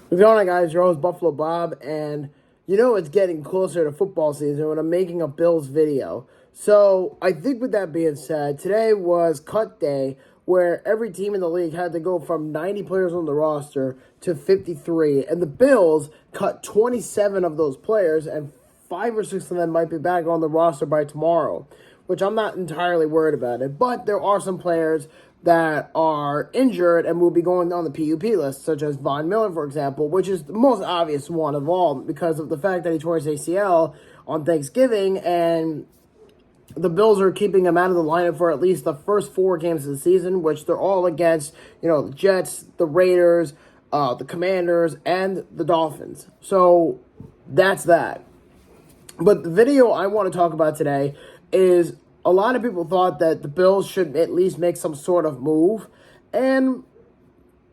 What's going on, guys? Your host, Buffalo Bob, and it's getting closer to football season when I'm making a Bills video. So, I think with that being said, today was cut day where every team in the league had to go from 90 players on the roster to 53, and the Bills cut 27 of those players, and 5 or 6 of them might be back on the roster by tomorrow, which I'm not entirely worried about it. But there are some players that are injured and will be going on the PUP list, such as Von Miller, for example, which is the most obvious one of all because of the fact that he tore his ACL on Thanksgiving, and the Bills are keeping him out of the lineup for at least the first 4 games of the season, which they're all against, the Jets, the Raiders, the Commanders, and the Dolphins. So that's that. But the video I want to talk about today is a lot of people thought that the Bills should at least make some sort of move, and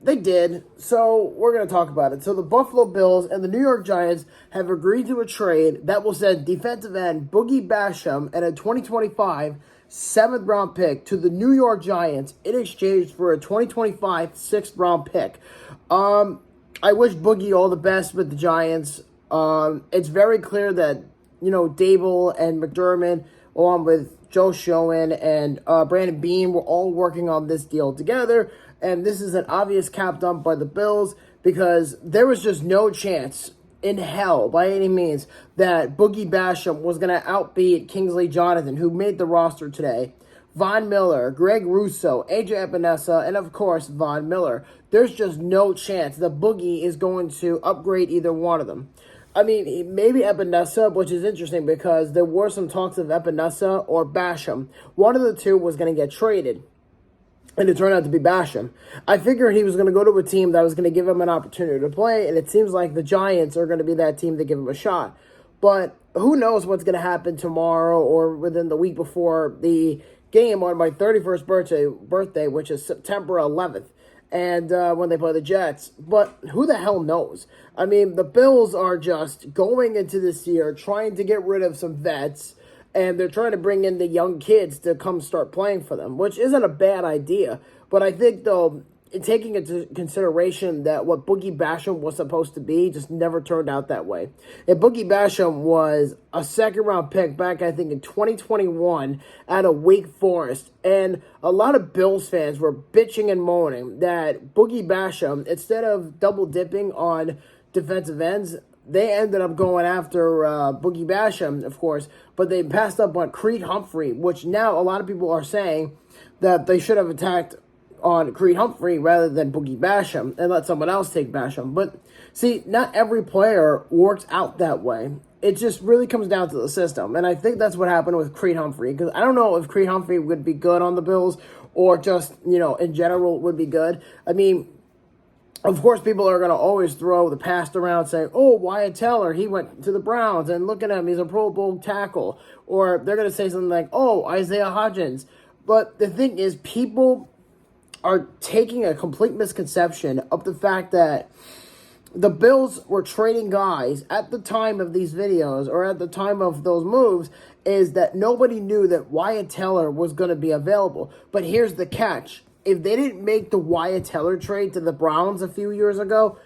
they did. So we're going to talk about it. So the Buffalo Bills and the New York Giants have agreed to a trade that will send defensive end Boogie Basham and a 2025 7th-round pick to the New York Giants in exchange for a 2025 6th-round pick. I wish Boogie all the best with the Giants. It's very clear that Dable and McDermott, along with Joe Schoen and Brandon Beane, were all working on this deal together. And this is an obvious cap dump by the Bills because there was just no chance in hell, by any means, that Boogie Basham was going to outbeat Kingsley Jonathan, who made the roster today, Von Miller, Greg Russo, AJ Epinesa, and of course, Von Miller. There's just no chance that Boogie is going to upgrade either one of them. I mean, maybe Epinesa, which is interesting because there were some talks of Epinesa or Basham. One of the two was going to get traded, and it turned out to be Basham. I figured he was going to go to a team that was going to give him an opportunity to play, and it seems like the Giants are going to be that team to give him a shot. But who knows what's going to happen tomorrow or within the week before the game on my 31st birthday, which is September 11th. And when they play the Jets. But who the hell knows? I mean, the Bills are just going into this year trying to get rid of some vets, and they're trying to bring in the young kids to come start playing for them, which isn't a bad idea. But I think, though, taking into consideration that what Boogie Basham was supposed to be just never turned out that way. If Boogie Basham was a second-round pick back, I think, in 2021 out of Wake Forest, and a lot of Bills fans were bitching and moaning that Boogie Basham, instead of double-dipping on defensive ends, they ended up going after Boogie Basham, of course, but they passed up on Creed Humphrey, which now a lot of people are saying that they should have attacked on Creed Humphrey rather than Boogie Basham and let someone else take Basham. But see, not every player works out that way. It just really comes down to the system. And I think that's what happened with Creed Humphrey, because I don't know if Creed Humphrey would be good on the Bills or just, in general would be good. I mean, of course, people are going to always throw the past around saying, oh, Wyatt Teller, he went to the Browns, and look at him, he's a Pro Bowl tackle. Or they're going to say something like, oh, Isaiah Hodgins. But the thing is, people are taking a complete misconception of the fact that the Bills were trading guys at the time of these videos or at the time of those moves, is that nobody knew that Wyatt Teller was going to be available. But here's the catch. If they didn't make the Wyatt Teller trade to the Browns a few years ago,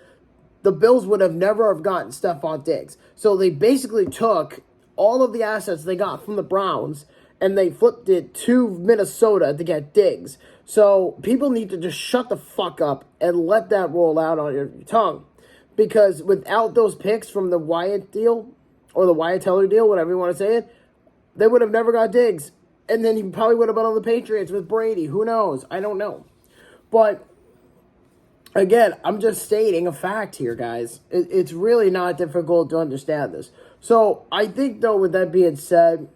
the Bills would have never have gotten Stephon Diggs. So they basically took all of the assets they got from the Browns and they flipped it to Minnesota to get Diggs. So people need to just shut the fuck up and let that roll out on your tongue. Because without those picks from the Wyatt deal, or the Wyatt Teller deal, whatever you want to say it, they would have never got Diggs. And then he probably would have been on the Patriots with Brady. Who knows? I don't know. But again, I'm just stating a fact here, guys. It's really not difficult to understand this. So I think, though, with that being said,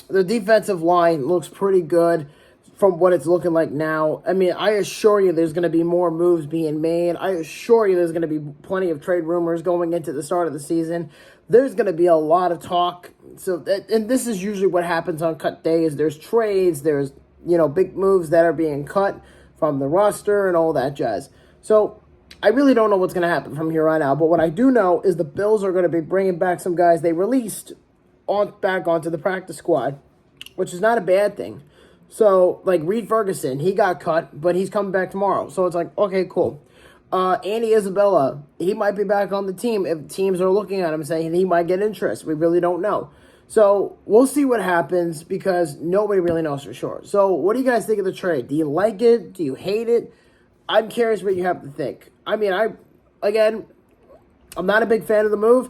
the defensive line looks pretty good from what it's looking like now. I mean, I assure you there's going to be more moves being made. I assure you there's going to be plenty of trade rumors going into the start of the season. There's going to be a lot of talk. And this is usually what happens on cut days. There's trades. There's, big moves that are being cut from the roster and all that jazz. So I really don't know what's going to happen from here on out. But what I do know is the Bills are going to be bringing back some guys they released back onto the practice squad, which is not a bad thing. So, like Reed Ferguson, he got cut, but he's coming back tomorrow. So it's like, okay, cool. Andy Isabella, he might be back on the team if teams are looking at him saying he might get interest. We really don't know. So we'll see what happens because nobody really knows for sure. So what do you guys think of the trade? Do you like it? Do you hate it? I'm curious what you have to think. I mean, I'm not a big fan of the move,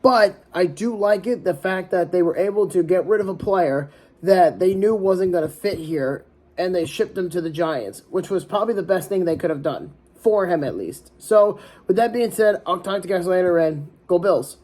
but I do like it, the fact that they were able to get rid of a player that they knew wasn't going to fit here, and they shipped him to the Giants, which was probably the best thing they could have done, for him at least. So with that being said, I'll talk to you guys later, and go Bills.